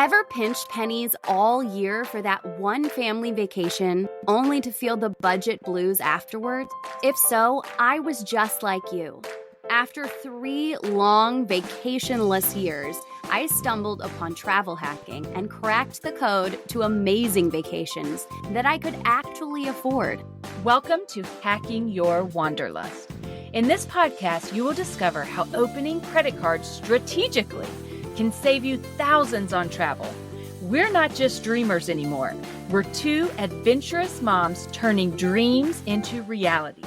Ever pinched pennies all year for that one family vacation, only to feel the budget blues afterwards? If so, I was just like you. After 3 long vacationless years, I stumbled upon travel hacking and cracked the code to amazing vacations that I could actually afford. Welcome to Hacking Your Wanderlust. In this podcast, you will discover how opening credit cards strategically can save you thousands on travel. We're not just dreamers anymore. We're 2 adventurous moms turning dreams into reality.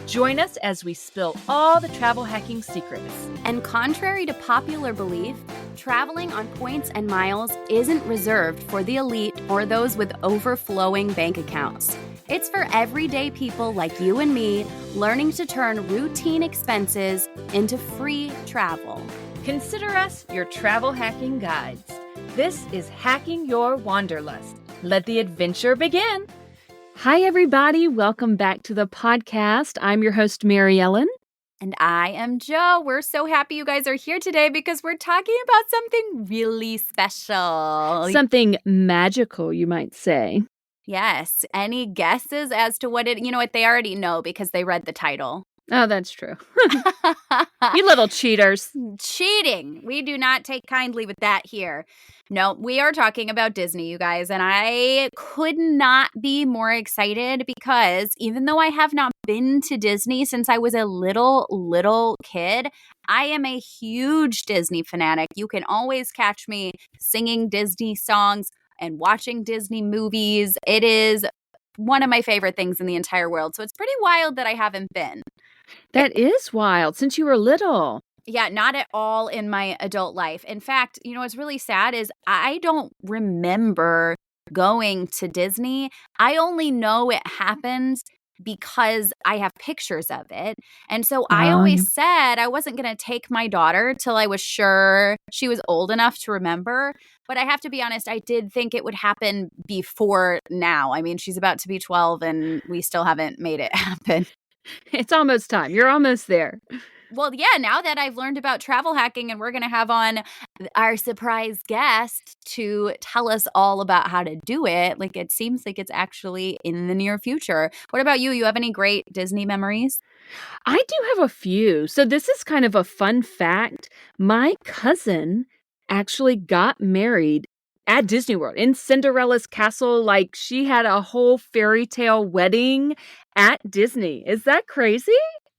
Join us as we spill all the travel hacking secrets. And contrary to popular belief, traveling on points and miles isn't reserved for the elite or those with overflowing bank accounts. It's for everyday people like you and me learning to turn routine expenses into free travel. Consider us your travel hacking guides. This is Hacking Your Wanderlust. Let the adventure begin. Hi, everybody. Welcome back to the podcast. I'm your host, Mary Ellen. And I am Jo. We're so happy you guys are here today because we're talking about something really special. Something magical, you might say. Yes. Any guesses as to what it, you know what, they already know because they read the title. Oh, that's true. You little cheaters. Cheating. We do not take kindly with that here. No, we are talking about Disney, you guys, and I could not be more excited because even though I have not been to Disney since I was a little kid, I am a huge Disney fanatic. You can always catch me singing Disney songs and watching Disney movies. It is one of my favorite things in the entire world. So it's pretty wild that I haven't been. That is wild, since you were little. Yeah, not at all in my adult life. In fact, you know, what's really sad is I don't remember going to Disney. I only know it happens because I have pictures of it. And so I always said I wasn't going to take my daughter till I was sure she was old enough to remember. But I have to be honest, I did think it would happen before now. I mean, she's about to be 12 and we still haven't made it happen. It's almost time. You're almost there. Well, yeah, now that I've learned about travel hacking and we're going to have on our surprise guest to tell us all about how to do it, like it seems like it's actually in the near future. What about you? You have any great Disney memories? I do have a few. So this is kind of a fun fact. My cousin actually got married at Disney World in Cinderella's castle. Like she had a whole fairy tale wedding at Disney. Is that crazy?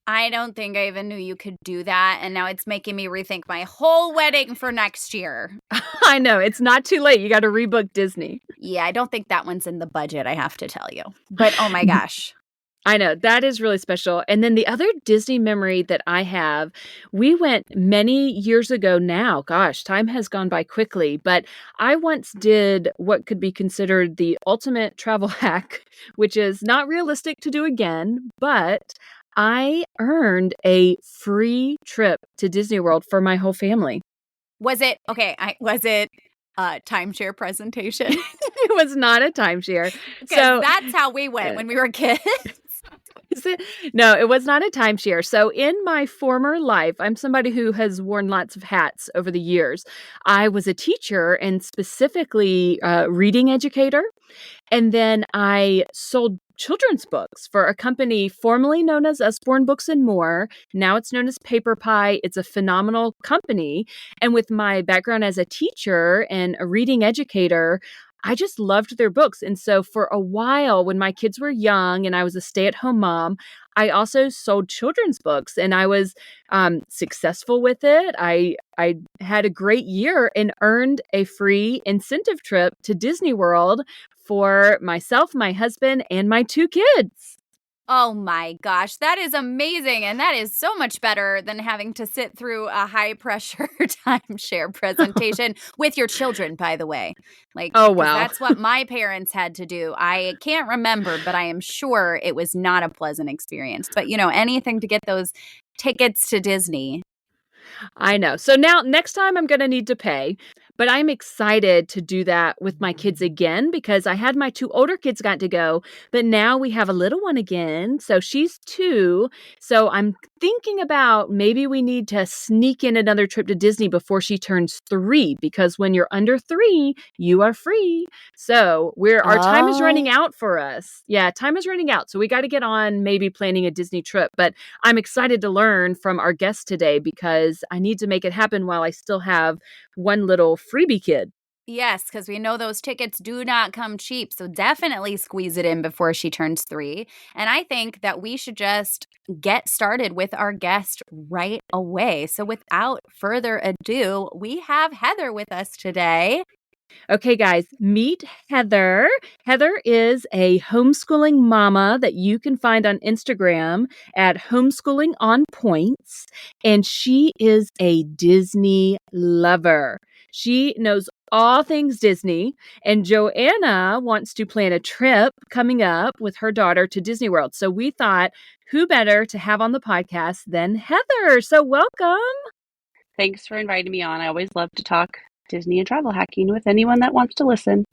I don't think I even knew you could do that. And now it's making me rethink my whole wedding for next year. I know. It's not too late. You got to rebook Disney. Yeah, I don't think that one's in the budget, I have to tell you. But oh my gosh. I know. That is really special. And then the other Disney memory that I have, we went many years ago now. Gosh, time has gone by quickly. But I once did what could be considered the ultimate travel hack, which is not realistic to do again, but I earned a free trip to Disney World for my whole family. Was it, was it a timeshare presentation? It was not a timeshare. So that's how we went when we were kids. No, it was not a timeshare. So in my former life, I'm somebody who has worn lots of hats over the years. I was a teacher and specifically a reading educator. And then I sold children's books for a company formerly known as Usborne Books and More. Now it's known as Paper Pie. It's a phenomenal company. And with my background as a teacher and a reading educator, I just loved their books. And so for a while, when my kids were young and I was a stay-at-home mom, I also sold children's books and I was successful with it. I had a great year and earned a free incentive trip to Disney World for myself, my husband, and my 2 kids. Oh my gosh, that is amazing. And that is so much better than having to sit through a high pressure timeshare presentation with your children, by the way. Like, oh, wow. That's what my parents had to do. I can't remember, but I am sure it was not a pleasant experience. But, you know, anything to get those tickets to Disney. I know. So now next time I'm going to need to pay. But I'm excited to do that with my kids again because I had my 2 older kids got to go, but now we have a little one again. So she's 2. So I'm thinking about maybe we need to sneak in another trip to Disney before she turns 3 because when you're under 3, you are free. So our time is running Oh. out for us. Yeah, time is running out. So we got to get on maybe planning a Disney trip. But I'm excited to learn from our guest today because I need to make it happen while I still have one little freebie kid. Yes, because we know those tickets do not come cheap. So definitely squeeze it in before she turns 3. And I think that we should just get started with our guest right away. So without further ado, we have Heather with us today. Okay, guys, meet Heather. Heather is a homeschooling mama that you can find on Instagram at Homeschooling on Points, and she is a Disney lover. She knows all things Disney, and Joanna wants to plan a trip coming up with her daughter to Disney World. So we thought, who better to have on the podcast than Heather? So welcome. Thanks for inviting me on. I always love to talk Disney and travel hacking with anyone that wants to listen.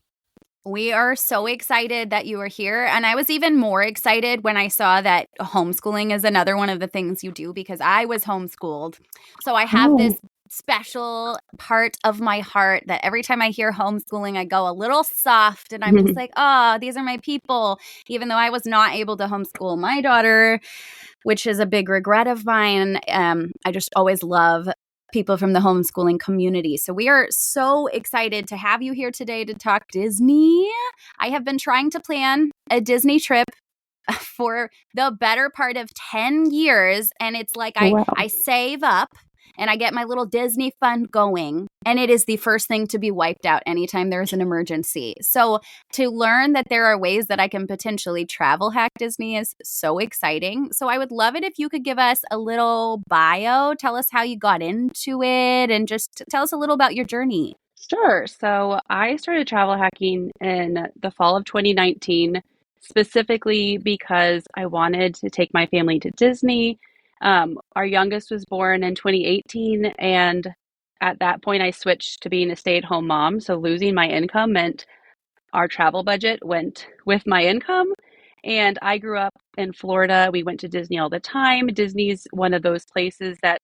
We are so excited that you are here. And I was even more excited when I saw that homeschooling is another one of the things you do because I was homeschooled. So I have this special part of my heart that every time I hear homeschooling, I go a little soft and I'm just like, oh, these are my people. Even though I was not able to homeschool my daughter, which is a big regret of mine. I just always love people from the homeschooling community. So we are so excited to have you here today to talk Disney. I have been trying to plan a Disney trip for the better part of 10 years. And it's like Wow. I save up and I get my little Disney fund going. And it is the first thing to be wiped out anytime there's an emergency. So to learn that there are ways that I can potentially travel hack Disney is so exciting. So I would love it if you could give us a little bio, tell us how you got into it, and just tell us a little about your journey. Sure. So I started travel hacking in the fall of 2019, specifically because I wanted to take my family to Disney. Our youngest was born in 2018, and at that point, I switched to being a stay-at-home mom. So losing my income meant our travel budget went with my income. And I grew up in Florida. We went to Disney all the time. Disney's one of those places that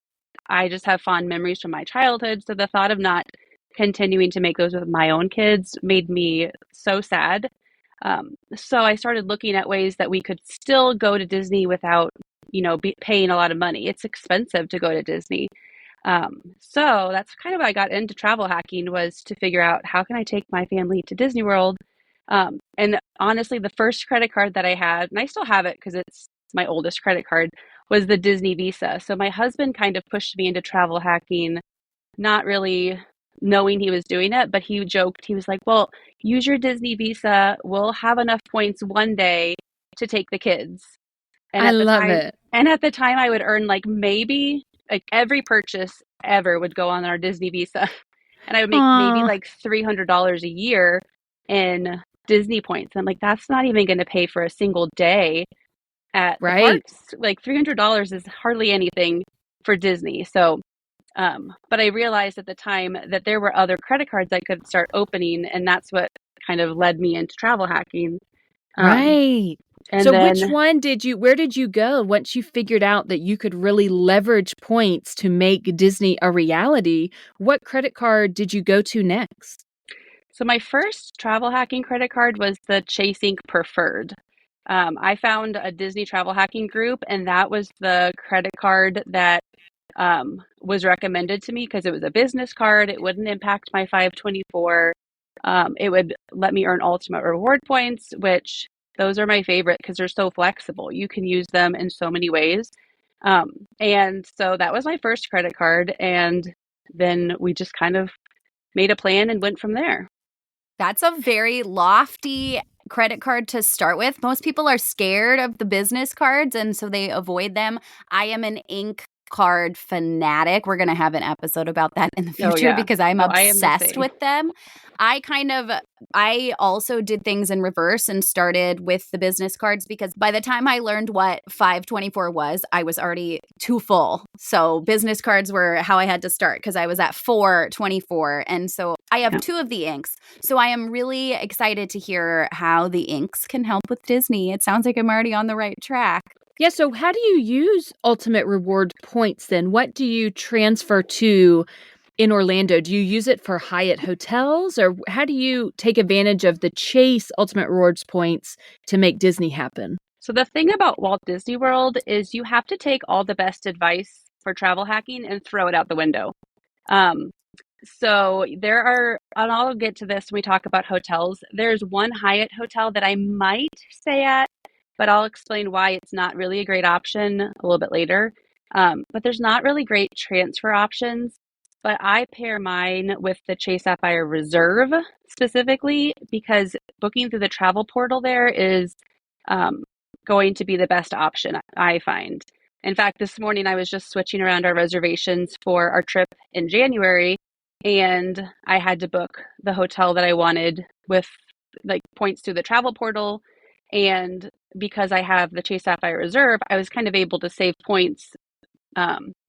I just have fond memories from my childhood. So the thought of not continuing to make those with my own kids made me so sad. So I started looking at ways that we could still go to Disney without, paying a lot of money. It's expensive to go to Disney. So that's kind of how I got into travel hacking, was to figure out how can I take my family to Disney World. And honestly, the first credit card that I had, and I still have it because it's my oldest credit card, was the Disney Visa. So my husband kind of pushed me into travel hacking, not really knowing he was doing it, but he joked, he was like, well, use your Disney Visa. We'll have enough points one day to take the kids. And I at the love time, it. I would earn like every purchase ever would go on our Disney Visa. And I would make maybe Aw, like $300 a year in Disney points. I'm like, that's not even going to pay for a single day at the right. parks. Like $300 is hardly anything for Disney. So, but I realized at the time that there were other credit cards I could start opening, and that's what kind of led me into travel hacking. Um, Right. and So which then one where did you go once you figured out that you could really leverage points to make Disney a reality? What credit card did you go to next? So my first travel hacking credit card was the Chasing Preferred. I found a Disney travel hacking group, and that was the credit card that was recommended to me because it was a business card. It wouldn't impact my 524. It would let me earn ultimate reward points, which those are my favorite because they're so flexible. You can use them in so many ways. And so that was my first credit card. And then we just kind of made a plan and went from there. That's a very lofty credit card to start with. Most people are scared of the business cards and so they avoid them. I am an ink card fanatic. We're going to have an episode about that in the Oh, future yeah. because I'm Oh, I am the obsessed same. with them. I also did things in reverse and started with the business cards because by the time I learned what 524 was, I was already too full. So business cards were how I had to start because I was at 424. And so I have Yeah. 2 of the inks. So I am really excited to hear how the inks can help with Disney. It sounds like I'm already on the right track. Yeah, so how do you use Ultimate Reward points then? What do you transfer to in Orlando? Do you use it for Hyatt hotels, or how do you take advantage of the Chase Ultimate Rewards points to make Disney happen? So the thing about Walt Disney World is you have to take all the best advice for travel hacking and throw it out the window. Um, so there are, and I'll get to this when we talk about hotels. There's one Hyatt hotel that I might stay at, but I'll explain why it's not really a great option a little bit later. But there's not really great transfer options. But I pair mine with the Chase Sapphire Reserve specifically because booking through the travel portal there is um, going to be the best option, I find. In fact, this morning I was just switching around our reservations for our trip in January, and I had to book the hotel that I wanted with like points through the travel portal. And because I have the Chase Sapphire Reserve, I was kind of able to save points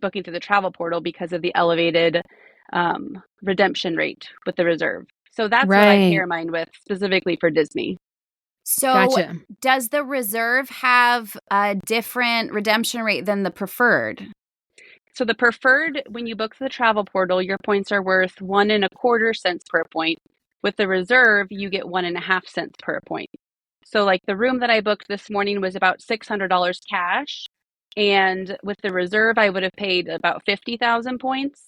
booking through the travel portal because of the elevated redemption rate with the reserve. So that's what I Right. pair mine with specifically for Disney. So Gotcha. does the reserve have a different redemption rate than the preferred? So the preferred, when you book the travel portal, your points are worth 1.25 cents per point. With the reserve, you get 1.5 cents per point. So like the room that I booked this morning was about $600 cash. And with the reserve, I would have paid about 50,000 points.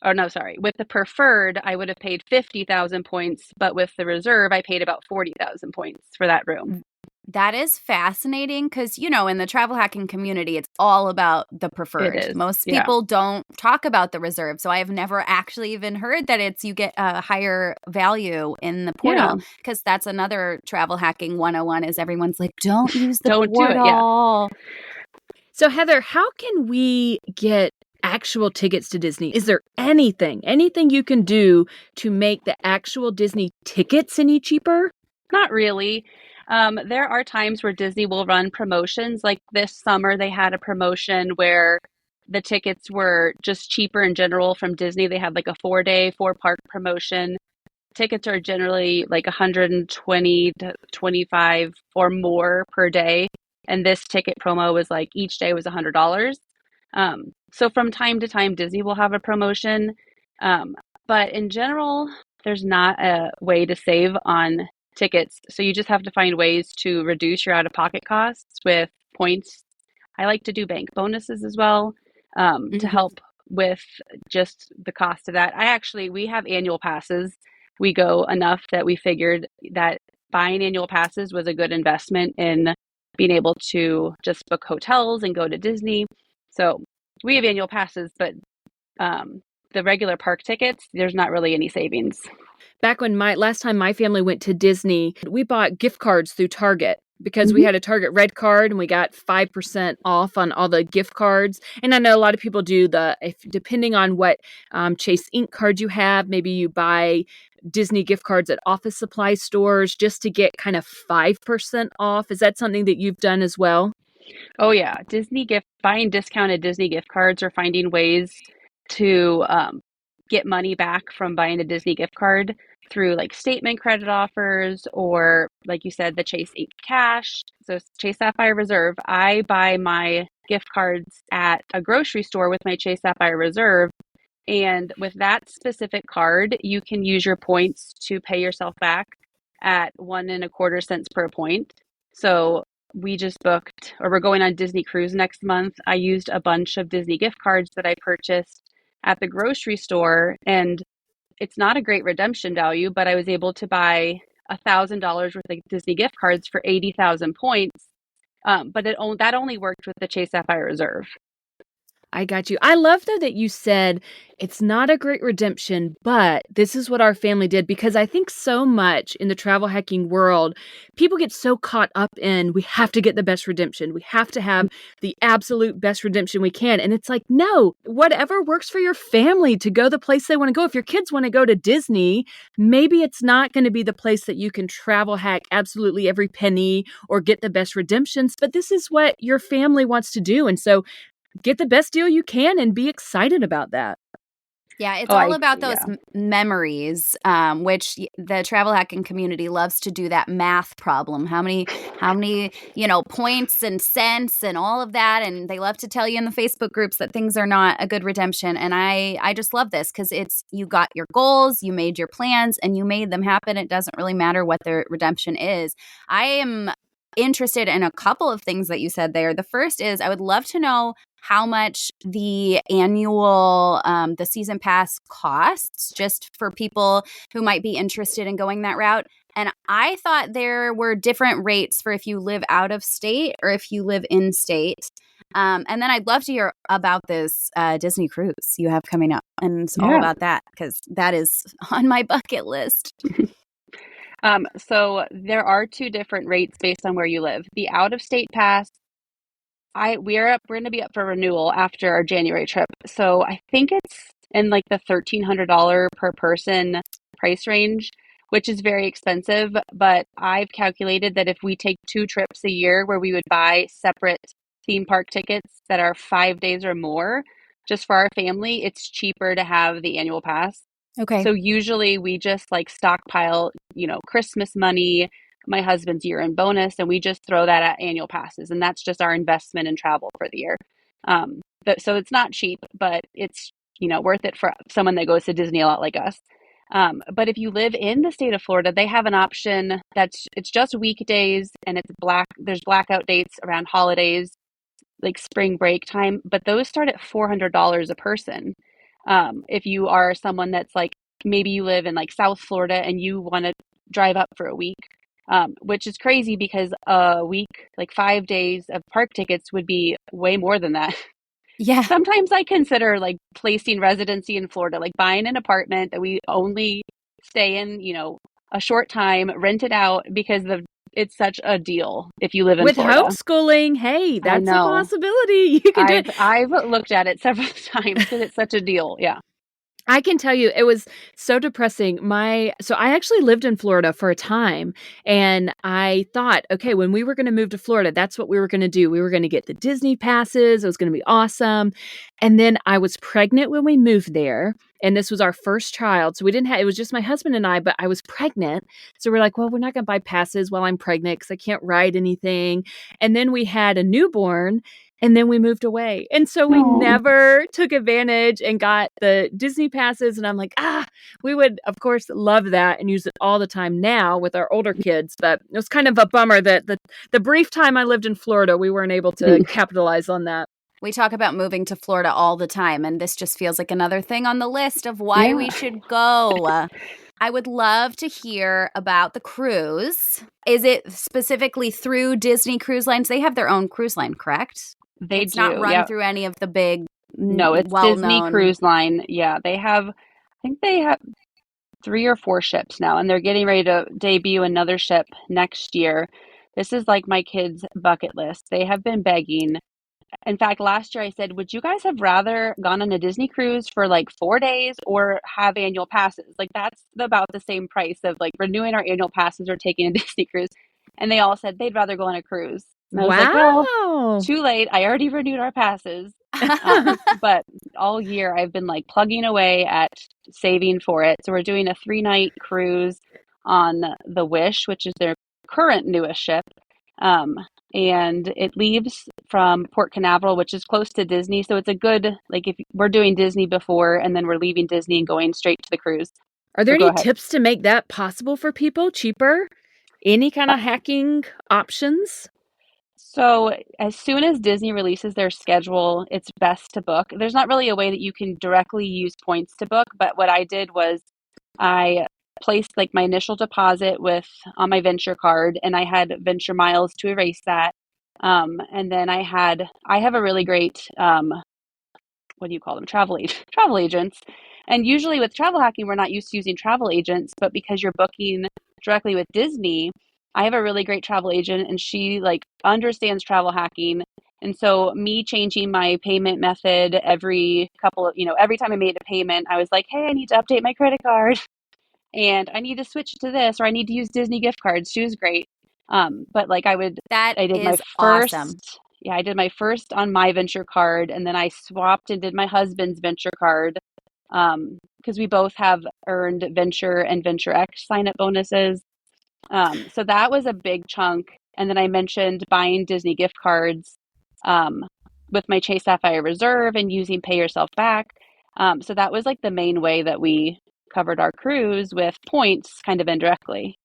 Or no, sorry. With the preferred, I would have paid 50,000 points. But with the reserve, I paid about 40,000 points for that room. That is fascinating because, in the travel hacking community, it's all about the It preferred. is. Most Yeah. people don't talk about the reserve. So I have never actually even heard that you get a higher value in the Yeah. portal because that's another travel hacking 101 is everyone's like, don't use the Don't do it. Yeah. portal. So, Heather, how can we get actual tickets to Disney? Is there anything you can do to make the actual Disney tickets any cheaper? Not really. There are times where Disney will run promotions. Like this summer, they had a promotion where the tickets were just cheaper in general from Disney. They had like a 4-day, 4-park promotion. Tickets are generally like 120 to 25 or more per day. And this ticket promo was like each day was $100. So from time to time, Disney will have a promotion. Um, but in general, there's not a way to save on tickets. So you just have to find ways to reduce your out of pocket costs with points. I like to do bank bonuses as well to Mhm. help with just the cost of that. We have annual passes. We go enough that we figured that buying annual passes was a good investment in being able to just book hotels and go to Disney. So we have annual passes, but the regular park tickets, there's not really any savings. Back when last time my family went to Disney, we bought gift cards through Target because we Mhm. had a Target Red card and we got 5% off on all the gift cards. And I know a lot of people do depending on what Chase Ink card you have, maybe you buy Disney gift cards at office supply stores just to get kind of 5% off. Is that something that you've done as well? Oh yeah, buying discounted Disney gift cards or finding ways to get money back from buying a Disney gift card through like statement credit offers or like you said, the Chase Ink Cash. So Chase Sapphire Reserve. I buy my gift cards at a grocery store with my Chase Sapphire Reserve. And with that specific card, you can use your points to pay yourself back at 1.25 cents per point. So we just booked, or we're going on Disney Cruise next month. I used a bunch of Disney gift cards that I purchased at the grocery store, and it's not a great redemption value, but I was able to buy $1,000 worth of Disney gift cards for 80,000 points. But that only worked with the Chase Sapphire Reserve. I got you. I love though that you said it's not a great redemption, but this is what our family did because I think so much in the travel hacking world, people get so caught up in we have to get the best redemption. We have to have the absolute best redemption we can. And it's like, no, whatever works for your family to go the place they want to go. If your kids want to go to Disney, maybe it's not going to be the place that you can travel hack absolutely every penny or get the best redemptions, but this is what your family wants to do. And so get the best deal you can and be excited about that. Yeah, it's Oh, all about those yeah. memories, which the travel hacking community loves to do that math problem. How many, points and cents and all of that, and they love to tell you in the Facebook groups that things are not a good redemption. And I just love this because it's you got your goals, you made your plans, and you made them happen. It doesn't really matter what the redemption is. I am interested in a couple of things that you said there. The first is I would love to know how much the annual the season pass costs just for people who might be interested in going that route. And I thought there were different rates for if you live out of state or if you live in state. And then I'd love to hear about this Disney cruise you have coming up and all Yeah. about that because that is on my bucket list. So there are two different rates based on where you live. The out of state pass, we're going to be up for renewal after our January trip. So I think it's in like the $1,300 per person price range, which is very expensive. But I've calculated that if we take 2 trips a year where we would buy separate theme park tickets that are 5 days or more, just for our family, it's cheaper to have the annual pass. Okay. So usually we just like stockpile, Christmas money, my husband's year-end bonus, and we just throw that at annual passes, and that's just our investment in travel for the year. So it's not cheap, but it's worth it for someone that goes to Disney a lot like us. But if you live in the state of Florida, they have an option it's just weekdays and there's blackout dates around holidays, like spring break time, but those start at $400 a person. If you are someone that's like, maybe you live in like South Florida and you want to drive up for a week, which is crazy because a week, like 5 days of park tickets would be way more than that. Yeah. Sometimes I consider like placing residency in Florida, like buying an apartment that we only stay in, a short time, rent it out because it's such a deal if you live in With Florida. homeschooling, hey, I that's a know. possibility. You can do it. I've looked at it several times because it's such a deal. Yeah. I can tell you it was so depressing. So I actually lived in Florida for a time and I thought, okay, when we were going to move to Florida, that's what we were going to do. We were going to get the Disney passes. It was going to be awesome. And then I was pregnant when we moved there. And this was our first child. So it was just my husband and I, but I was pregnant. So we're like, well, we're not going to buy passes while I'm pregnant because I can't ride anything. And then we had a newborn. And then we moved away. And so we Oh, never took advantage and got the Disney passes. And I'm like, we would, of course, love that and use it all the time now with our older kids. But it was kind of a bummer that the brief time I lived in Florida, we weren't able to capitalize on that. We talk about moving to Florida all the time, and this just feels like another thing on the list of why yeah. we should go. I would love to hear about the cruise. Is it specifically through Disney Cruise Lines? They have their own cruise line, correct? They It's do. not run Yeah. through any of the big, No, it's Disney well-known. Cruise Line. Yeah. I think they have 3 or 4 ships now, and they're getting ready to debut another ship next year. This is like my kids' bucket list. They have been begging. In fact, last year I said, would you guys have rather gone on a Disney cruise for like 4 days or have annual passes? Like that's about the same price of like renewing our annual passes or taking a Disney cruise. And they all said they'd rather go on a cruise. And I was like, well, Wow. too late. I already renewed our passes. But all year I've been like plugging away at saving for it. So we're doing a 3-night cruise on the Wish, which is their current newest ship. Um, and it leaves from Port Canaveral, which is close to Disney. So it's a good, like if we're doing Disney before and then we're leaving Disney and going straight to the cruise. Are there So go any ahead. tips to make that possible for people? Cheaper? Any kind Uh, of hacking options? So as soon as Disney releases their schedule, it's best to book. There's not really a way that you can directly use points to book, but what I did was I placed like my initial deposit with on my Venture card, and I had Venture miles to erase that. And then I have a really great what do you call them? Travel agents. And usually with travel hacking, we're not used to using travel agents, but because you're booking directly with Disney, I have a really great travel agent and she like understands travel hacking. And so me changing my payment method every couple of, every time I made a payment, I was like, hey, I need to update my credit card and I need to switch to this or I need to use Disney gift cards. She was great. But like That I did my is awesome. first, yeah, I did my first on my venture card and then I swapped and did my husband's venture card because we both have earned venture and venture X sign up bonuses. So that was a big chunk. And then I mentioned buying Disney gift cards um, with my Chase Sapphire Reserve and using Pay Yourself Back. So that was like the main way that we covered our cruise with points kind of indirectly.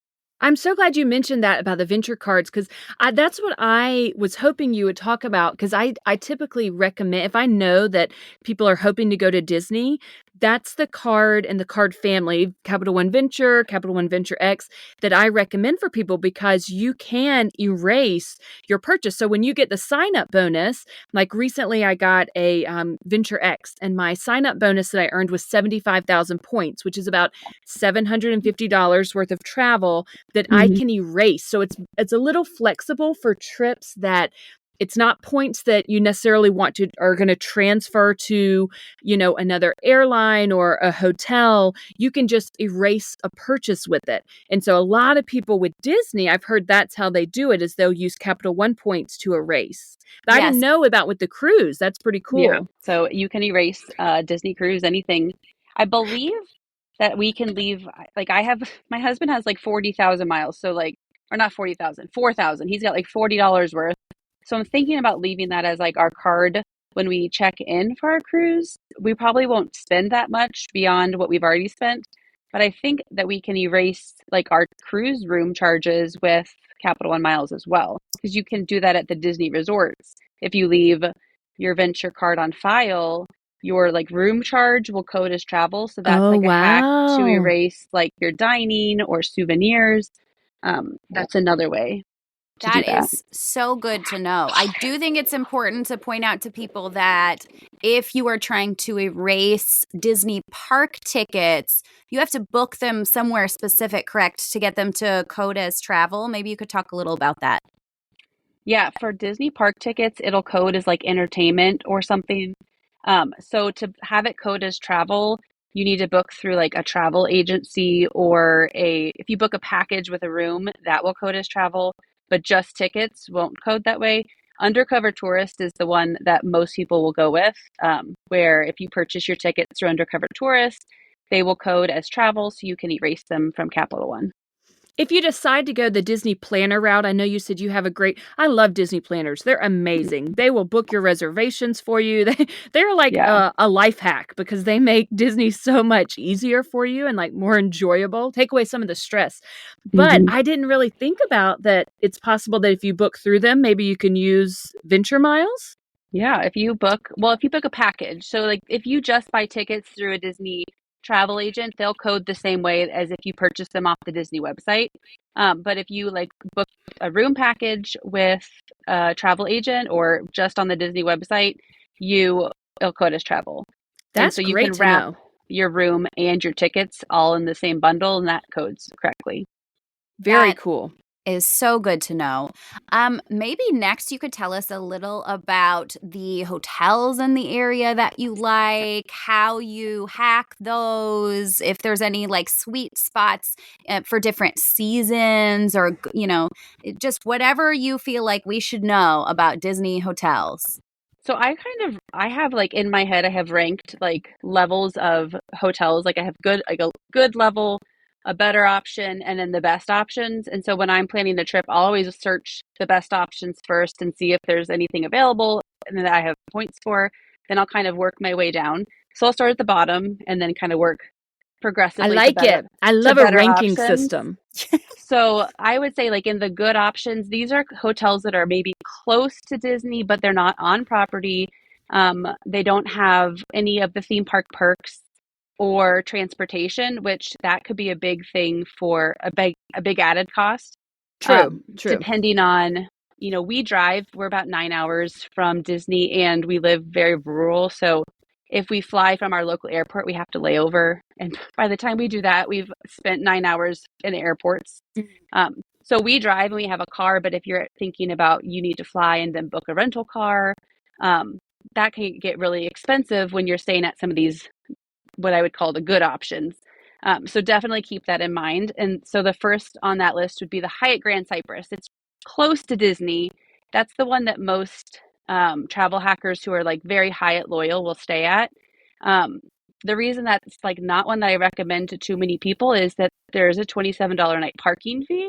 I'm so glad you mentioned that about the venture cards because that's what I was hoping you would talk about. Because I typically recommend, if I know that people are hoping to go to Disney, that's the card and the card family, Capital One Venture, Capital One Venture X, that I recommend for people because you can erase your purchase. So when you get the sign up bonus, like recently I got a Venture X and my sign up bonus that I earned was 75,000 points, which is about $750 worth of travel that I Mhm. can erase. So it's a little flexible for trips that it's not points that you necessarily are going to transfer to, another airline or a hotel. You can just erase a purchase with it. And so a lot of people with Disney, I've heard that's how they do it is they'll use Capital One points to erase. But I didn't Yes, know about with the cruise. That's pretty Yeah. cool. So you can erase Disney cruise, anything. I believe that we can leave, like I have, my husband has like 40,000 miles. So like, or not 40,000, 4,000. He's got like $40 worth. So I'm thinking about leaving that as like our card when we check in for our cruise. We probably won't spend that much beyond what we've already spent. But I think that we can erase like our cruise room charges with Capital One miles as well. Because you can do that at the Disney resorts. If you leave your venture card on file, your like room charge will code as travel. So that's Oh, like a hack to wow. erase like your dining or souvenirs. That's another way to do that that. is so good to know. I do think it's important to point out to people that if you are trying to erase Disney park tickets, you have to book them somewhere specific, correct, to get them to code as travel. Maybe you could talk a little about that. Yeah, for Disney park tickets, it'll code as like entertainment or something. So to have it code as travel, you need to book through like a travel agency or if you book a package with a room, that will code as travel, but just tickets won't code that way. Undercover Tourist is the one that most people will go with, where if you purchase your tickets through Undercover Tourist, they will code as travel so you can erase them from Capital One. If you decide to go the Disney planner route, I know you said you have I love Disney planners. They're amazing. They will book your reservations for you. They're like Yeah. a life hack because they make Disney so much easier for you and like more enjoyable, take away some of the stress. But Mhm. I didn't really think about that it's possible that if you book through them, maybe you can use Venture Miles. Yeah, if you book a package, so like if you just buy tickets through a Disney travel agent, they'll code the same way as if you purchase them off the Disney website. But if you like book a room package with a travel agent or just on the Disney website, it'll code as travel. And That's so you great can to wrap know. your room and your tickets all in the same bundle and that codes correctly. Very That cool. is so good to know. Maybe next you could tell us a little about the hotels in the area that you like, how you hack those, if there's any like sweet spots for different seasons, or just whatever you feel like we should know about Disney hotels. So I have like in my head I have ranked like levels of hotels. Like I have a good level, a better option, and then the best options. And so when I'm planning the trip, I'll always search the best options first and see if there's anything available and that I have points for. Then I'll kind of work my way down. So I'll start at the bottom and then kind of work I progressively like it. I to love a better ranking options. system. So I would say, like in the good options, these are hotels that are maybe close to Disney, but they're not on property. They don't have any of the theme park perks or transportation, which that could be a big thing for a big added cost. True, true. Depending on, we're about 9 hours from Disney and we live very rural. So If we fly from our local airport, we have to lay over. And by the time we do that, we've spent 9 hours in airports. So we drive and we have a car, but if you're thinking about you need to fly and then book a rental car, that can get really expensive when you're staying at some of these, what I would call the good options. So definitely keep that in mind. And so the first on that list would be the Hyatt Grand Cypress. It's close to Disney. That's the one that most travel hackers who are like very Hyatt loyal will stay at. The reason that's like not one that I recommend to too many people is that there's a $27 a night parking fee.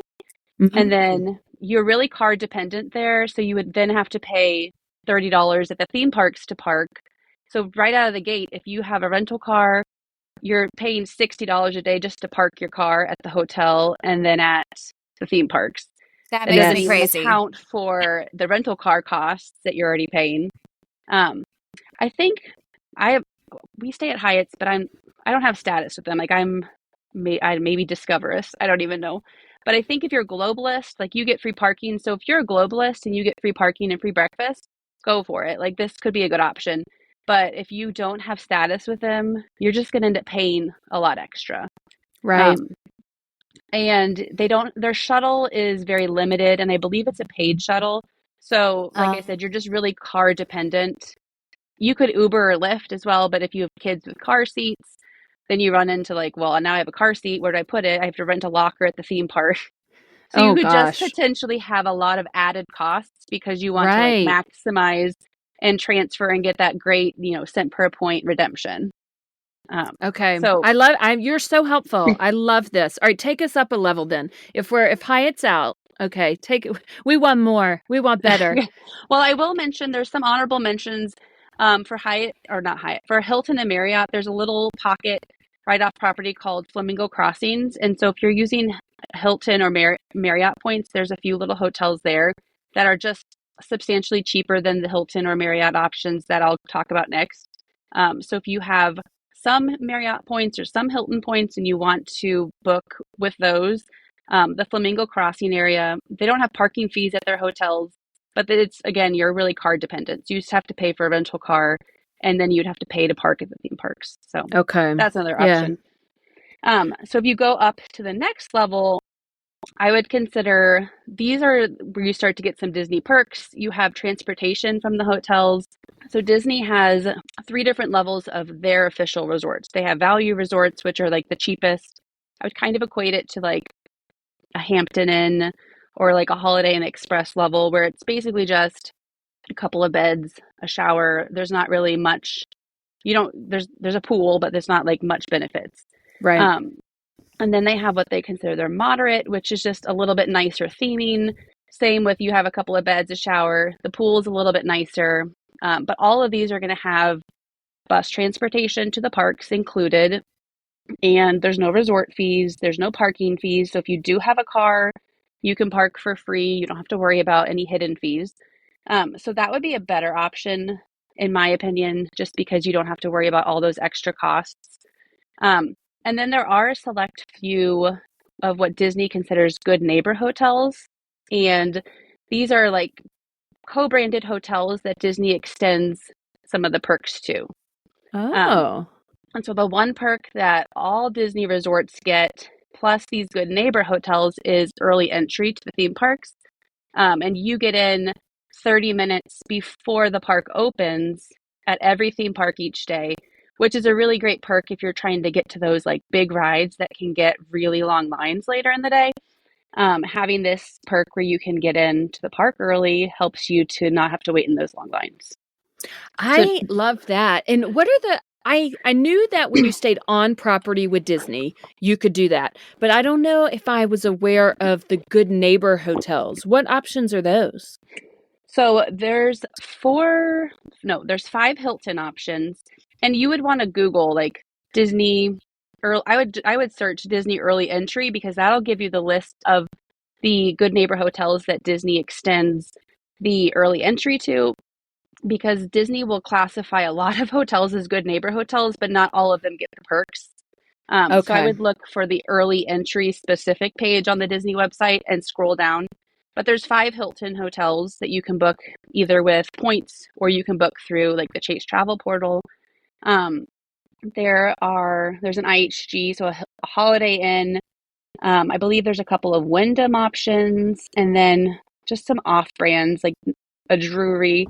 And then you're really car dependent there. So you would then have to pay $30 at the theme parks to park. So right out of the gate, if you have a rental car, you're paying $60 a day just to park your car at the hotel and then at the theme parks. That That makes doesn't me even crazy. account for the rental car costs that you're already paying. I think we stay at Hyatt's, but I don't have status with them. Like I maybe Discoverist. I don't even know. But I think if you're a globalist, like you get free parking. So if you're a globalist and you get free parking and free breakfast, go for it. Like this could be a good option. But if you don't have status with them, you're just going to end up paying a lot extra. Right. And their shuttle is very limited, and I believe it's a paid shuttle. So like I said, you're just really car dependent. You could Uber or Lyft as well, but if you have kids with car seats, then you run into like, well, now I have a car seat. Where do I put it? I have to rent a locker at the theme park. So you Oh could just gosh. potentially have a lot of added costs because you want to like Right. maximize and transfer and get that great, cent per point redemption. Okay. So You're so helpful. I love this. All right, take us up a level then. If Hyatt's out, okay, we want more. We want better. well, I will mention there's some honorable mentions for Hyatt, or not Hyatt, for Hilton and Marriott. There's a little pocket right off property called Flamingo Crossings. And so if you're using Hilton or Marriott points, there's a few little hotels there that are just substantially cheaper than the Hilton or Marriott options that I'll talk about next. So if you have some Marriott points or some Hilton points and you want to book with those, the Flamingo Crossing area, they don't have parking fees at their hotels, but it's, again, you're really car dependent. So you just have to pay for a rental car and then you'd have to pay to park at the theme parks. So Okay. that's another Yeah. option. So if you go up to the next level, I would consider these are where you start to get some Disney perks. You have transportation from the hotels. So Disney has 3 different levels of their official resorts. They have value resorts, which are like the cheapest. I would kind of equate it to like a Hampton Inn or like a Holiday Inn Express level, where it's basically just a couple of beds, a shower. There's not really much. There's a pool, but there's not like much benefits. Right. And then they have what they consider their moderate, which is just a little bit nicer theming. Same with you have a couple of beds, a shower. The pool is a little bit nicer. But all of these are going to have bus transportation to the parks included. And there's no resort fees. There's no parking fees. So if you do have a car, you can park for free. You don't have to worry about any hidden fees. So that would be a better option, in my opinion, just because you don't have to worry about all those extra costs. And then there are a select few of what Disney considers good neighbor hotels. And these are like co-branded hotels that Disney extends some of the perks to. Oh. And so the one perk that all Disney resorts get, plus these good neighbor hotels, is early entry to the theme parks. And you get in 30 minutes before the park opens at every theme park each day, which is a really great perk if you're trying to get to those like big rides that can get really long lines later in the day. Having this perk where you can get into the park early helps you to not have to wait in those long lines. I love that. And what are the I knew that when you stayed on property with Disney, you could do that. But I don't know if I was aware of the good neighbor hotels. What options are those? So there's 5 Hilton options, and you would want to Google like Disney. I would search Disney early entry because that'll give you the list of the good neighbor hotels that Disney extends the early entry to. Because Disney will classify a lot of hotels as good neighbor hotels, but not all of them get the perks. So I Okay. would look for the early entry specific page on the Disney website and scroll down. But there's 5 Hilton hotels that you can book either with points or you can book through like the Chase Travel portal. Um, there's an IHG, so a Holiday Inn. I believe there's a couple of Wyndham options, and then just some off brands like a Drury,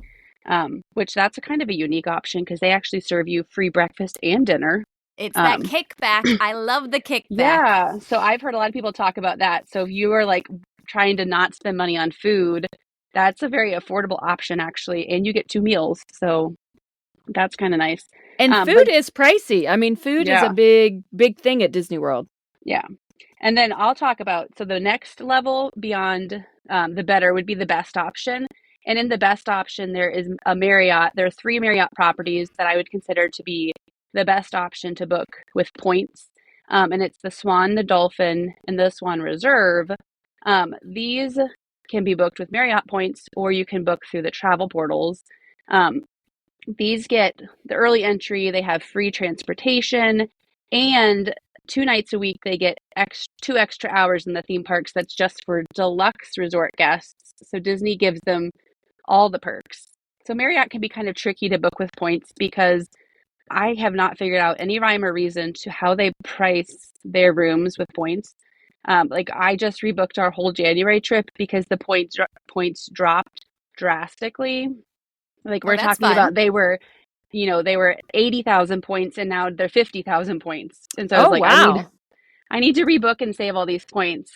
which that's a kind of a unique option because they actually serve you free breakfast and dinner. It's that Um, kickback. I love the kickback. yeah, so I've heard a lot of people talk about that. So if you are like trying to not spend money on food, that's a very affordable option actually, and you get 2 meals, so that's kind of nice. And But food is pricey. I mean, food is a yeah, big thing at Disney World. yeah. And then I'll talk about, so the next level beyond the better would be the best option. And in the best option, there is a Marriott. There are 3 Marriott properties that I would consider to be the best option to book with points. And it's the Swan, the Dolphin, and the Swan Reserve. These can be booked with Marriott points, or you can book through the travel portals. Um, these get the early entry, they have free transportation, and 2 nights a week they get 2 extra hours in the theme parks that's just for deluxe resort guests. So Disney gives them all the perks. So Marriott can be kind of tricky to book with points because I have not figured out any rhyme or reason to how they price their rooms with points. Like I just rebooked our whole January trip because the points dropped drastically. Like Oh, we're that's talking fun. about they were 80,000 points and now they're 50,000 points. And so I was Oh, like, wow. I need to rebook and save all these points.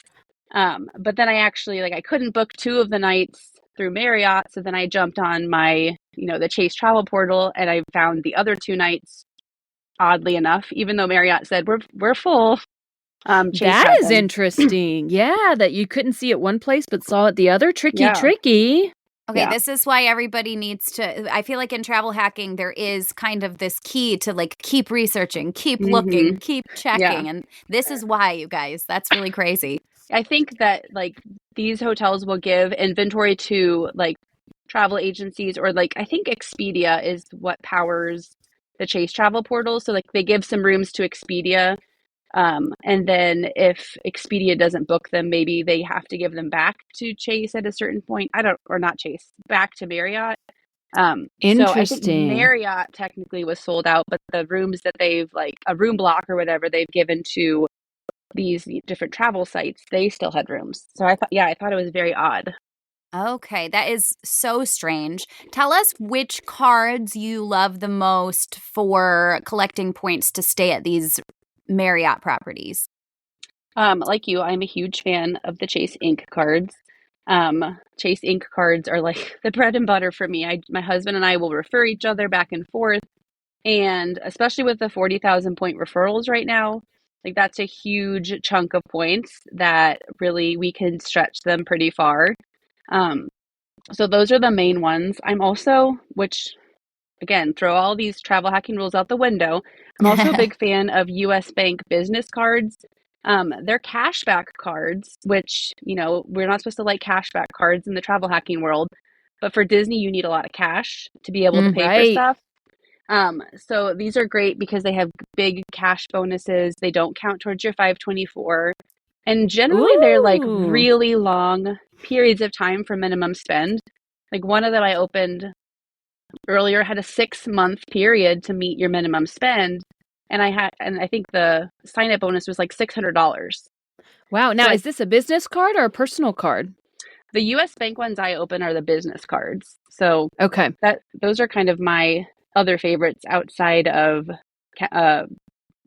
But then I actually I couldn't book 2 of the nights through Marriott, so then I jumped on the Chase travel portal and I found the other 2 nights, oddly enough, even though Marriott said we're full. Chase That had is them. interesting. Yeah, that you couldn't see at one place but saw at the other. Tricky, Yeah. tricky. Okay, Yeah. this is why everybody needs to. I feel like in travel hacking, there is kind of this key to like keep researching, keep looking, Mhm. keep Yeah. checking. And this is why, you guys. That's really crazy. I think that these hotels will give inventory to travel agencies, or I think Expedia is what powers the Chase travel portal. So they give some rooms to Expedia. And then if Expedia doesn't book them, maybe they have to give them back to Chase at a certain point. I don't, or not Chase, back to Marriott. So I think Interesting. Marriott technically was sold out, but the rooms that they've a room block or whatever they've given to these different travel sites, they still had rooms. So I thought it was very odd. Okay, that is so strange. Tell us which cards you love the most for collecting points to stay at these Marriott properties. Like you, I'm a huge fan of the Chase Ink cards. Chase Ink cards are like the bread and butter for me. My husband and I will refer each other back and forth, and especially with the 40,000 point referrals right now, that's a huge chunk of points that really we can stretch them pretty far. Um, so those are the main ones. I'm also, which again, throw all these travel hacking rules out the window. I'm also a big fan of US Bank business cards. They're cashback cards, which, we're not supposed to like cashback cards in the travel hacking world. But for Disney, you need a lot of cash to be able to pay for Right. stuff. So these are great because they have big cash bonuses. They don't count towards your 524. And generally, they're Ooh. really long periods of time for minimum spend. Like one of them I opened earlier had a 6 month period to meet your minimum spend. And I think the sign up bonus was like $600. Wow. So Now, is this a business card or a personal card? the US Bank ones I open are the business cards. So Okay. those are kind of my other favorites outside of uh,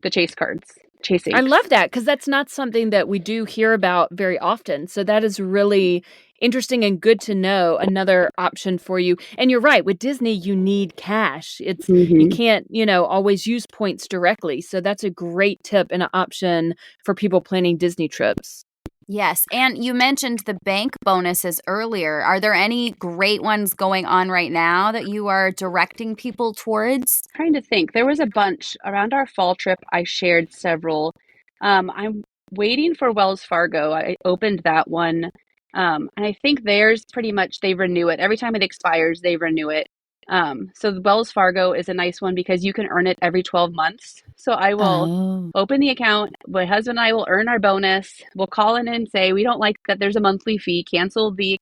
the Chase cards, Chase I Inks. love that because that's not something that we do hear about very often. So that is really interesting and good to know. Another option for you. And you're right, with Disney, you need cash. You Hmm. can't, always use points directly. So that's a great tip and an option for people planning Disney trips. Yes, and you mentioned the bank bonuses earlier. Are there any great ones going on right now that you are directing people towards? Trying to think. There was a bunch around our fall trip. I shared several. I'm waiting for Wells Fargo. I opened that one. And I think theirs pretty much they renew it. Every time it expires, they renew it. So the Wells Fargo is a nice one because you can earn it every 12 months. So I will Oh. open the account. My husband and I will earn our bonus. We'll call in and say, we don't like that there's a monthly fee. Cancel the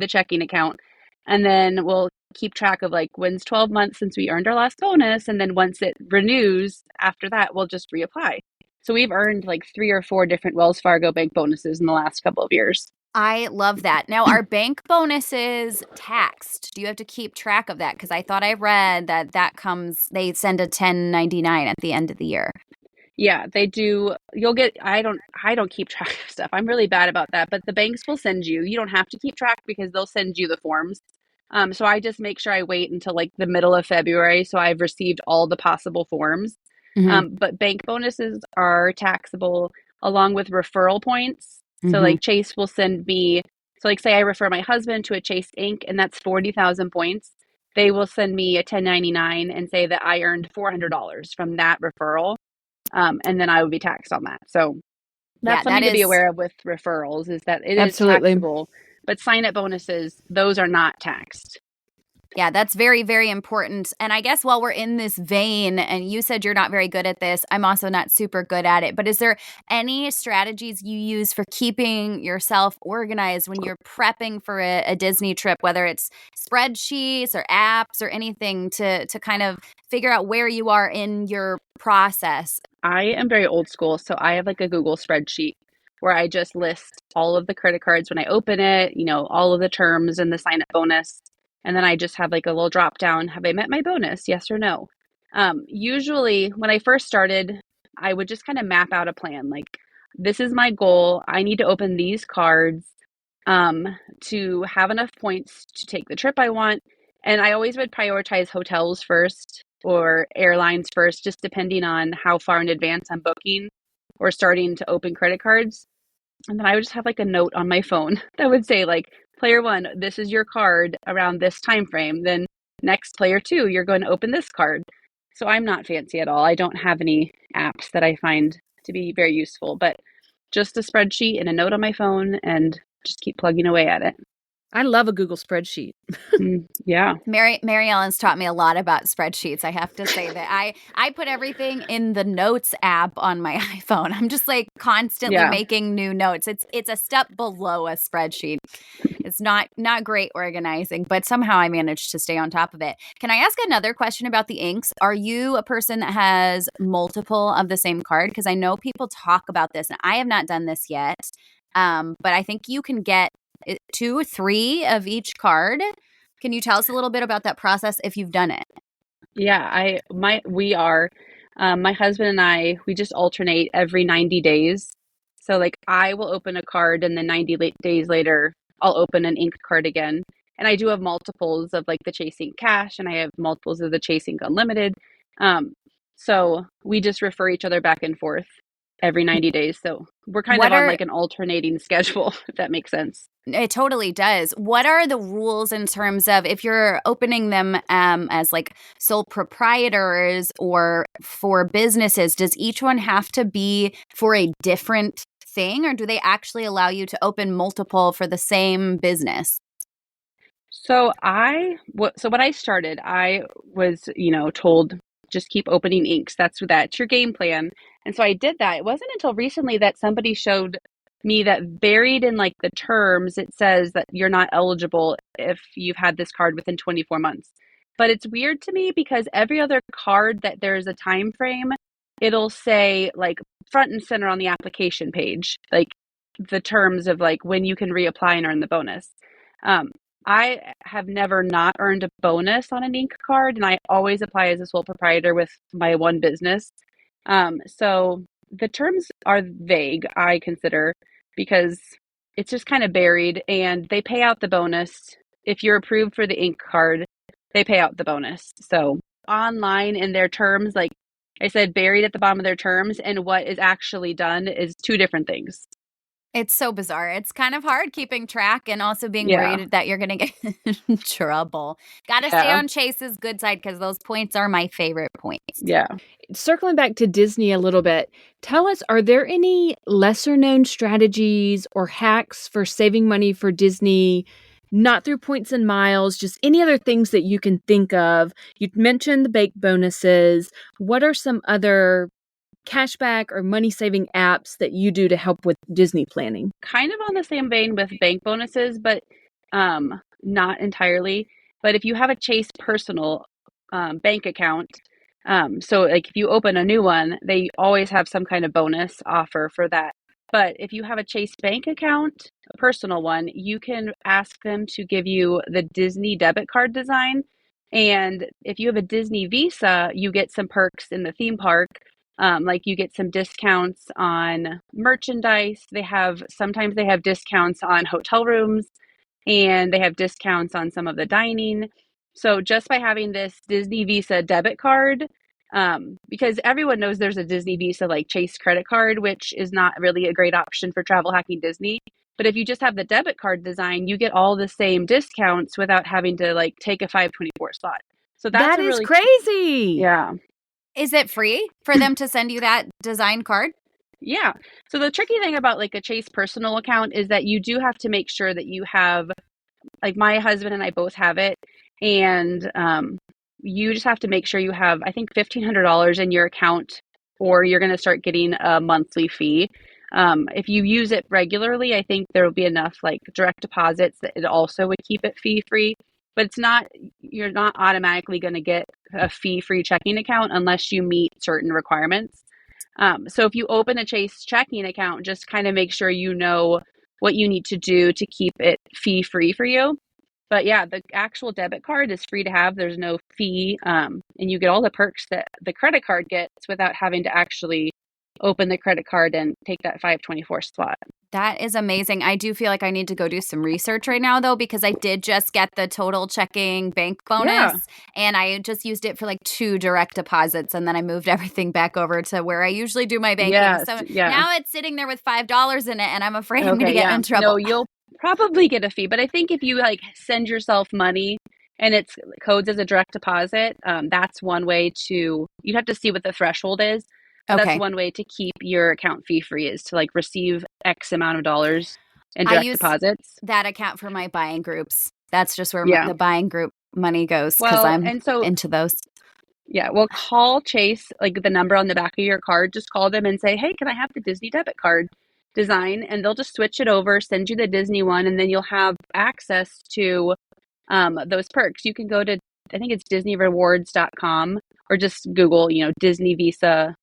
checking account. And then we'll keep track of like when's 12 months since we earned our last bonus. And then once it renews after that, we'll just reapply. So we've earned like 3 or 4 different Wells Fargo bank bonuses in the last couple of years. I love that. Now, are bank bonuses taxed? Do you have to keep track of that? Because I thought I read that they send a 1099 at the end of the year. Yeah, they do. You'll get, I don't keep track of stuff. I'm really bad about that, but the banks will send you. You don't have to keep track because they'll send you the forms. So I just make sure I wait until like the middle of February so I've received all the possible forms. But bank bonuses are taxable along with referral points. So like Chase will send me, so like say I refer my husband to a Chase Inc. and that's 40,000 points. They will send me a 1099 and say that I earned $400 from that referral. And then I would be taxed on that. So that's Yeah, something that to be is aware of with referrals is that it is Absolutely. taxable, but sign up bonuses, those are not taxed. Yeah, that's very, very important. And I guess while we're in this vein, and you said you're not very good at this, I'm also not super good at it. But is there any strategies you use for keeping yourself organized when you're prepping for a Disney trip, whether it's spreadsheets or apps or anything to kind of figure out where you are in your process? I am very old school, so I have like a Google spreadsheet where I just list all of the credit cards when I open it, all of the terms and the sign up bonus. And then I just have like a little drop down. Have I met my bonus? Yes or no? Usually, when I first started, I would just kind of map out a plan. Like, this is my goal. I need to open these cards to have enough points to take the trip I want. And I always would prioritize hotels first or airlines first, just depending on how far in advance I'm booking or starting to open credit cards. And then I would just have like a note on my phone that would say like, player one, this is your card around this time frame. Then next player two, you're going to open this card. So I'm not fancy at all. I don't have any apps that I find to be very useful, but just a spreadsheet and a note on my phone and just keep plugging away at it. I love a Google spreadsheet. Yeah. Mary Ellen's taught me a lot about spreadsheets. I have to say that I put everything in the notes app on my iPhone. I'm just like constantly Yeah. making new notes. It's a step below a spreadsheet. It's not great organizing, but somehow I managed to stay on top of it. Can I ask another question about the inks? Are you a person that has multiple of the same card? Because I know people talk about this, and I have not done this yet. But I think you can get 2 or 3 of each card. Can you tell us a little bit about that process if you've done it? Yeah, my husband and I, we just alternate every 90 days. So like I will open a card and then days later, I'll open an ink card again. And I do have multiples of like the Chasing Cash and I have multiples of the Chasing Unlimited. So we just refer each other back and forth every 90 days. So we're kind What of on are like an alternating schedule, if that makes sense. It totally does. What are the rules in terms of if you're opening them as like sole proprietors or for businesses? Does each one have to be for a different thing, or do they actually allow you to open multiple for the same business? So when I started, I was, told just keep opening inks. That's your game plan. And so I did that. It wasn't until recently that somebody showed me that buried in like the terms, it says that you're not eligible if you've had this card within 24 months. But it's weird to me because every other card that there's a time frame, it'll say like front and center on the application page, like the terms of like when you can reapply and earn the bonus. Um, I have never not earned a bonus on an ink card, and I always apply as a sole proprietor with my one business. So the terms are vague, I consider, because it's just kind of buried, and they pay out the bonus. If you're approved for the ink card, they pay out the bonus. So online in their terms, like I said, buried at the bottom of their terms, and what is actually done is two different things. It's so bizarre. It's kind of hard keeping track and also being Yeah. worried that you're going to get in trouble. Got to stay Yeah. on Chase's good side because those points are my favorite points. Yeah. Circling back to Disney a little bit, tell us, are there any lesser known strategies or hacks for saving money for Disney, not through points and miles, just any other things that you can think of? You mentioned the bake bonuses. What are some other cashback or money saving apps that you do to help with Disney planning? Kind of on the same vein with bank bonuses, but not entirely. But if you have a Chase personal bank account, so like if you open a new one, they always have some kind of bonus offer for that. But if you have a Chase bank account, a personal one, you can ask them to give you the Disney debit card design. And if you have a Disney Visa, you get some perks in the theme park. Like you get some discounts on merchandise. Sometimes they have discounts on hotel rooms, and they have discounts on some of the dining. So just by having this Disney Visa debit card, because everyone knows there's a Disney Visa like Chase credit card, which is not really a great option for travel hacking Disney. But if you just have the debit card design, you get all the same discounts without having to like take a 524 slot. So that's That a is really, crazy. yeah. Is it free for them to send you that design card? Yeah. So the tricky thing about like a Chase personal account is that you do have to make sure that you have, like my husband and I both have it, and you just have to make sure you have, I think, $1,500 in your account, or you're going to start getting a monthly fee. If you use it regularly, I think there will be enough like direct deposits that it also would keep it fee free. But you're not automatically going to get a fee free checking account unless you meet certain requirements. So if you open a Chase checking account, just kind of make sure you know what you need to do to keep it fee free for you. But yeah, the actual debit card is free to have. There's no fee, and you get all the perks that the credit card gets without having to actually open the credit card and take that 524 slot. That is amazing. I do feel like I need to go do some research right now, though, because I did just get the total checking bank bonus, Yeah. and I just used it for like 2 direct deposits, and then I moved everything back over to where I usually do my banking. Yes, So yeah. now it's sitting there with $5 in it, and I'm afraid I'm going to Okay, get yeah. in trouble. No, you'll probably get a fee, but I think if you like send yourself money and it's codes as a direct deposit, that's one way you'd have to see what the threshold is. But that's Okay. one way to keep your account fee free, is to like receive X amount of dollars in I direct use deposits. that account for my buying groups. That's just where Yeah. the buying group money goes, because Well, I'm and so into those. yeah, well, call Chase, like the number on the back of your card. Just call them and say, "Hey, can I have the Disney debit card design?" And they'll just switch it over, send you the Disney one, and then you'll have access to those perks. You can go to, I think it's DisneyRewards.com, or just Google, Disney Visa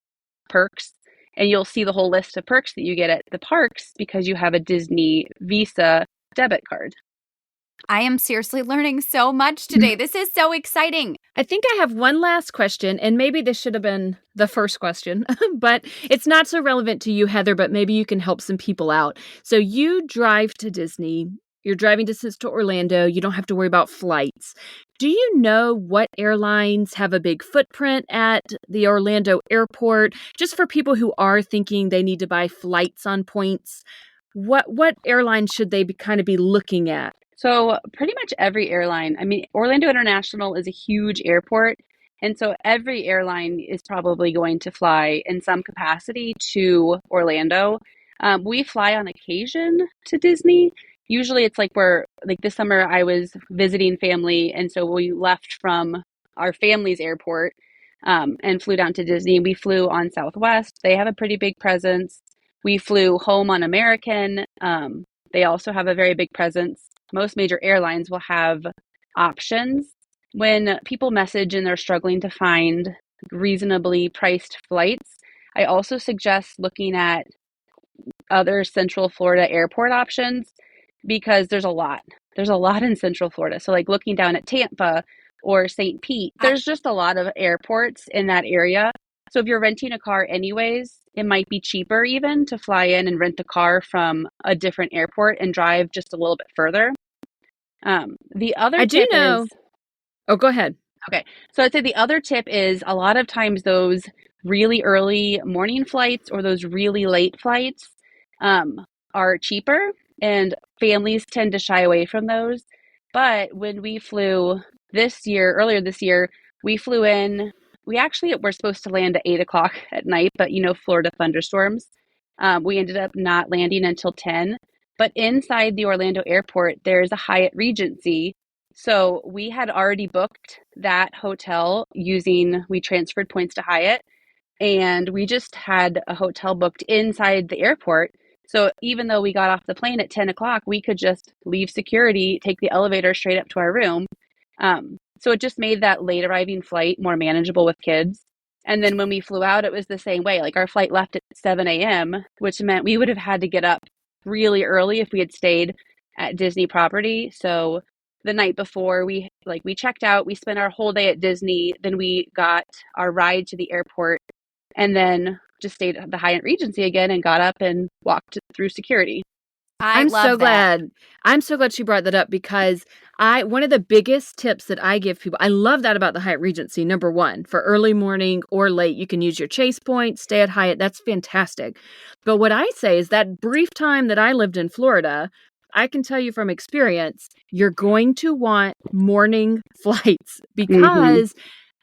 perks, and you'll see the whole list of perks that you get at the parks because you have a Disney Visa debit card. I am seriously learning so much today. This is so exciting. I think I have one last question, and maybe this should have been the first question, but it's not so relevant to you, Heather, but maybe you can help some people out. So you drive to Disney, you're driving distance to Orlando, you don't have to worry about flights. Do you know what airlines have a big footprint at the Orlando airport? Just for people who are thinking they need to buy flights on points, what airlines should they kind of be looking at? So pretty much every airline, I mean, Orlando International is a huge airport. And so every airline is probably going to fly in some capacity to Orlando. We fly on occasion to Disney. Usually it's like this summer I was visiting family. And so we left from our family's airport and flew down to Disney. We flew on Southwest. They have a pretty big presence. We flew home on American. They also have a very big presence. Most major airlines will have options. When people message and they're struggling to find reasonably priced flights, I also suggest looking at other Central Florida airport options, because there's a lot. There's a lot in Central Florida. So like looking down at Tampa or St. Pete, there's just a lot of airports in that area. So if you're renting a car anyways, it might be cheaper even to fly in and rent a car from a different airport and drive just a little bit further. The other I do tip know. is, Oh, go ahead. okay, so I'd say the other tip is a lot of times those really early morning flights or those really late flights are cheaper, and families tend to shy away from those. But when we flew earlier this year, we flew in, we actually were supposed to land at 8 o'clock at night, but Florida thunderstorms. We ended up not landing until 10. But inside the Orlando airport, there's a Hyatt Regency. So we had already booked that hotel we transferred points to Hyatt, and we just had a hotel booked inside the airport. So even though we got off the plane at 10 o'clock, we could just leave security, take the elevator straight up to our room. So it just made that late arriving flight more manageable with kids. And then when we flew out, it was the same way. Like our flight left at 7 a.m., which meant we would have had to get up really early if we had stayed at Disney property. So the night before we checked out, we spent our whole day at Disney, then we got our ride to the airport and then just stayed at the Hyatt Regency again and got up and walked through security. I I'm love so that. glad. I'm so glad she brought that up because one of the biggest tips that I give people, I love that about the Hyatt Regency. Number one, for early morning or late, you can use your Chase Point, stay at Hyatt. That's fantastic. But what I say is that brief time that I lived in Florida, I can tell you from experience, you're going to want morning flights Mm-hmm. because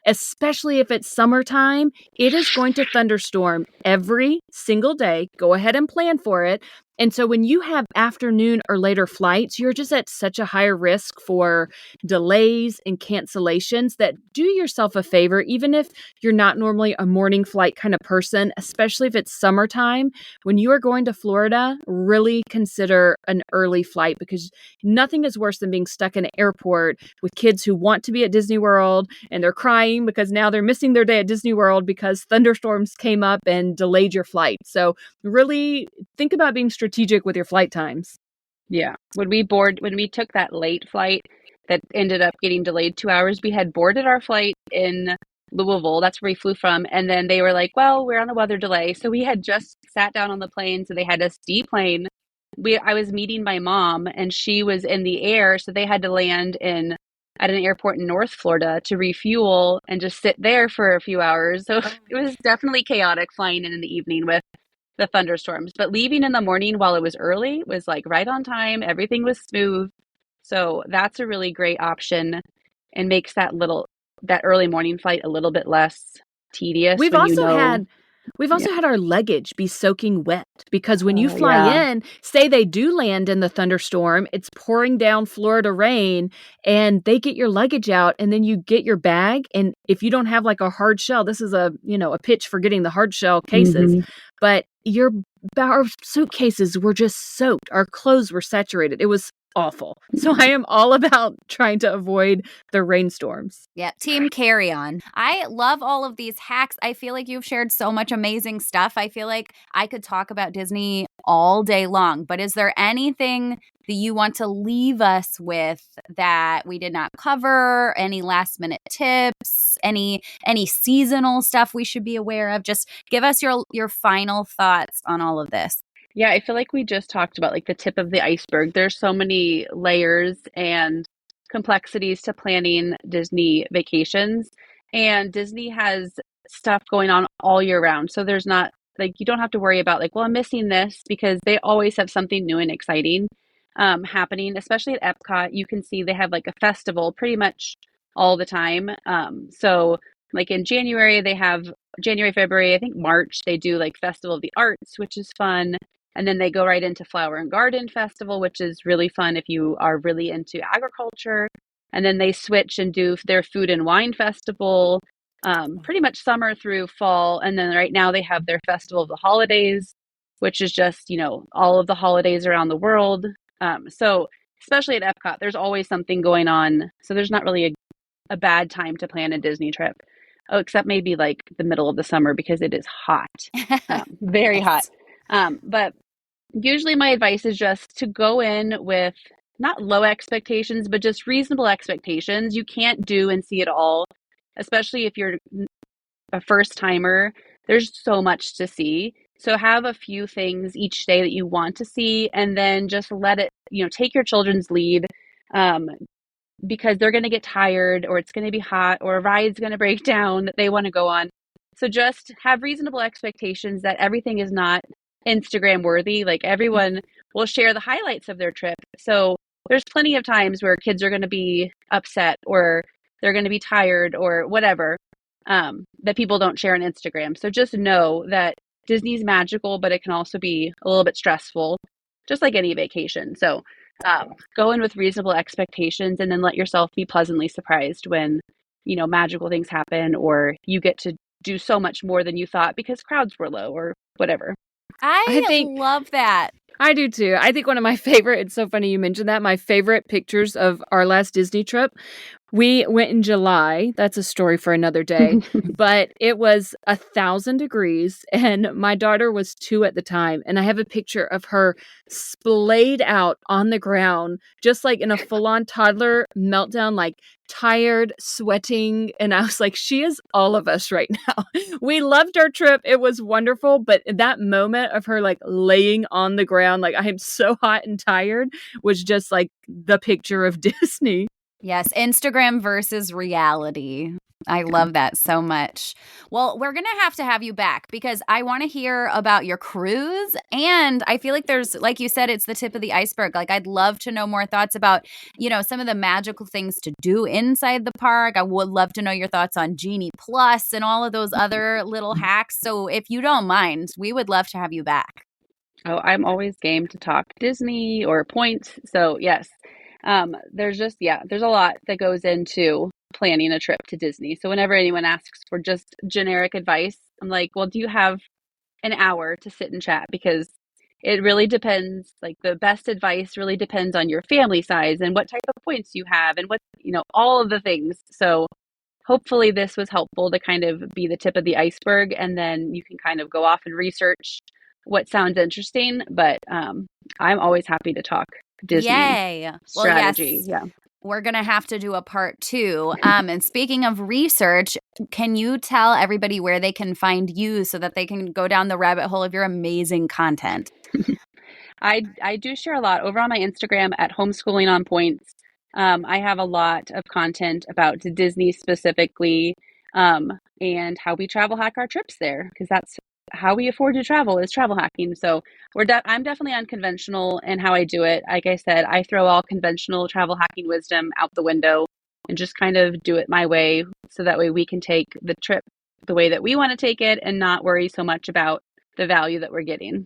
especially if it's summertime, it is going to thunderstorm every single day. Go ahead and plan for it. And so when you have afternoon or later flights, you're just at such a higher risk for delays and cancellations that do yourself a favor, even if you're not normally a morning flight kind of person, especially if it's summertime. When you are going to Florida, really consider an early flight because nothing is worse than being stuck in an airport with kids who want to be at Disney World and they're crying because now they're missing their day at Disney World because thunderstorms came up and delayed your flight. So really think about being strategic with your flight times. Yeah. When we took that late flight that ended up getting delayed 2 hours, we had boarded our flight in Louisville. That's where we flew from. And then they were like, well, we're on a weather delay. So we had just sat down on the plane. So they had us deplane. I was meeting my mom and she was in the air. So they had to land at an airport in North Florida to refuel and just sit there for a few hours. So it was definitely chaotic flying in the evening with the thunderstorms. But leaving in the morning while it was early was like right on time. Everything was smooth. So that's a really great option and makes that early morning flight a little bit less tedious We've when you also know. had we've Yeah. also had our luggage be soaking wet because when you Oh, fly yeah. in, say they do land in the thunderstorm, it's pouring down Florida rain and they get your luggage out and then you get your bag and if you don't have like a hard shell, this is a pitch for getting the hard shell cases, Hmm. but our suitcases were just soaked. Our clothes were saturated. It was awful. So I am all about trying to avoid the rainstorms. Yeah, team carry on. I love all of these hacks. I feel like you've shared so much amazing stuff. I feel like I could talk about Disney all day long, but is there anything that you want to leave us with that we did not cover? Any last minute tips? Any seasonal stuff we should be aware of? Just give us your final thoughts on all of this. Yeah, I feel like we just talked about like the tip of the iceberg. There's so many layers and complexities to planning Disney vacations, and Disney has stuff going on all year round. So there's not like you don't have to worry about like, well, I'm missing this because they always have something new and exciting happening, especially at Epcot. You can see they have like a festival pretty much all the time. So like in January, they have January, February, I think March, they do like Festival of the Arts, which is fun. And then they go right into Flower and Garden Festival, which is really fun if you are really into agriculture. And then they switch and do their Food and Wine Festival, pretty much summer through fall. And then right now they have their Festival of the Holidays, which is just, all of the holidays around the world. So especially at Epcot, there's always something going on. So there's not really a bad time to plan a Disney trip. Oh, except maybe like the middle of the summer because it is hot, very hot. Yes. But usually my advice is just to go in with not low expectations, but just reasonable expectations. You can't do and see it all, especially if you're a first timer. There's so much to see. So have a few things each day that you want to see, and then just let it, take your children's lead. Um, because they're going to get tired or it's going to be hot or a ride's going to break down that they want to go on. So just have reasonable expectations that everything is not Instagram worthy. Like everyone will share the highlights of their trip. So there's plenty of times where kids are going to be upset or they're going to be tired or whatever that people don't share on Instagram. So just know that Disney's magical, but it can also be a little bit stressful, just like any vacation. So go in with reasonable expectations and then let yourself be pleasantly surprised when, magical things happen or you get to do so much more than you thought because crowds were low or whatever. I think love that. I do too. I think one of my favorite, it's so funny you mentioned that, my favorite pictures of our last Disney trip, we went in July. That's a story for another day. But it was 1,000 degrees, and my daughter was 2 at the time. And I have a picture of her splayed out on the ground, just like in a full-on toddler meltdown, like tired, sweating. And I was like, she is all of us right now. We loved our trip. It was wonderful. But that moment of her like laying on the ground, like I am so hot and tired, was just like the picture of Disney. Yes, Instagram versus reality. I love that so much. Well, we're going to have you back because I want to hear about your cruise. And I feel like there's, like you said, it's the tip of the iceberg. Like, I'd love to know more thoughts about, some of the magical things to do inside the park. I would love to know your thoughts on Genie Plus and all of those other little hacks. So if you don't mind, we would love to have you back. Oh, I'm always game to talk Disney or points. So yes, there's a lot that goes into planning a trip to Disney. So whenever anyone asks for just generic advice, I'm like, well, do you have an hour to sit and chat? Because it really depends. Like the best advice really depends on your family size and what type of points you have and all of the things. So hopefully this was helpful to kind of be the tip of the iceberg, and then you can kind of go off and research what sounds interesting. But I'm always happy to talk Disney Yay. strategy. Well, yes. We're going to have to do a part 2. And speaking of research, can you tell everybody where they can find you so that they can go down the rabbit hole of your amazing content? I do share a lot over on my Instagram at Homeschooling on Points. I have a lot of content about Disney specifically, and how we travel hack our trips there, because that's how we afford to travel, is travel hacking. So I'm definitely unconventional in how I do it. Like I said, I throw all conventional travel hacking wisdom out the window and just kind of do it my way, so that way we can take the trip the way that we want to take it and not worry so much about the value that we're getting.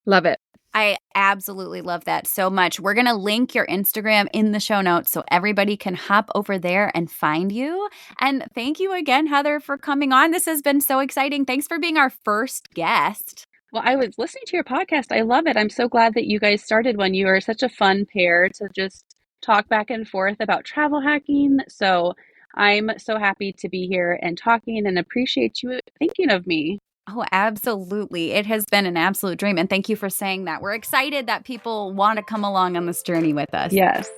Love it. I absolutely love that so much. We're going to link your Instagram in the show notes so everybody can hop over there and find you. And thank you again, Heather, for coming on. This has been so exciting. Thanks for being our first guest. Well, I was listening to your podcast. I love it. I'm so glad that you guys started one. You are such a fun pair to just talk back and forth about travel hacking. So I'm so happy to be here and talking, and appreciate you thinking of me. Oh, absolutely. It has been an absolute dream. And thank you for saying that. We're excited that people want to come along on this journey with us. Yes.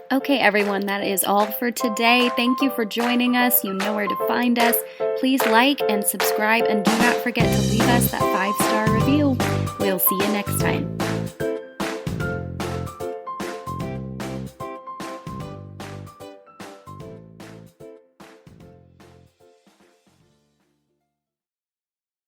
Okay, everyone, that is all for today. Thank you for joining us. You know where to find us. Please like and subscribe, and do not forget to leave us that 5-star review. We'll see you next time.